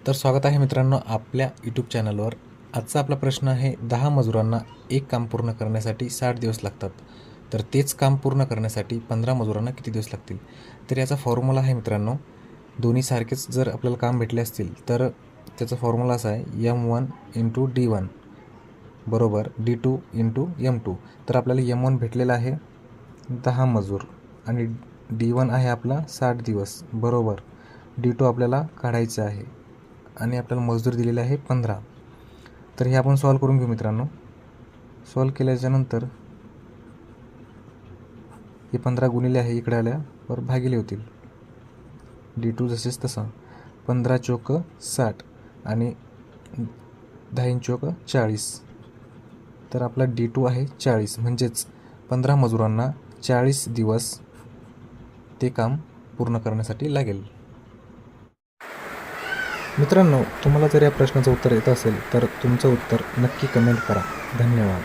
तर स्वागत आहे मित्रांनो आपल्या यूट्यूब चॅनलवर. आजचा आपला प्रश्न आहे, 10 मजुरांना एक काम पूर्ण करण्यासाठी 60 दिवस लागतात, तर तेच काम पूर्ण करण्यासाठी 15 मजुरांना किती दिवस लागतील? तर याचा फॉर्म्युला आहे मित्रांनो, दोन्ही सारखेच जर आपल्याला काम भेटले असतील तर त्याचा फॉर्म्युला असा आहे, M1 × D1 बरोबर D2 × M2. तर आपल्याला M1 भेटलेला आहे 10 मजूर आणि D1 आहे आपला 60 दिवस बरोबर D2 आपल्याला काढायचं आहे आणि आपल्याला मजदूर दिलेले आहे 15. तर हे आपण सॉल्व करून घेऊ मित्रांनो. सॉल्व केल्याच्यानंतर हे 15 गुणिले आहे, इकडे आल्यावर भागिले होतील. D2 जसेच तसा 15 चोक 60 आणि 10 चोक 40. तर आपला D2 आहे 40, म्हणजेच 15 मजुरांना 40 दिवस ते काम पूर्ण करण्यासाठी लागेल. मित्रांनो, तुम्हाला जर या प्रश्नाचं उत्तर येत असेल तर तुमचं उत्तर नक्की कमेंट करा. धन्यवाद.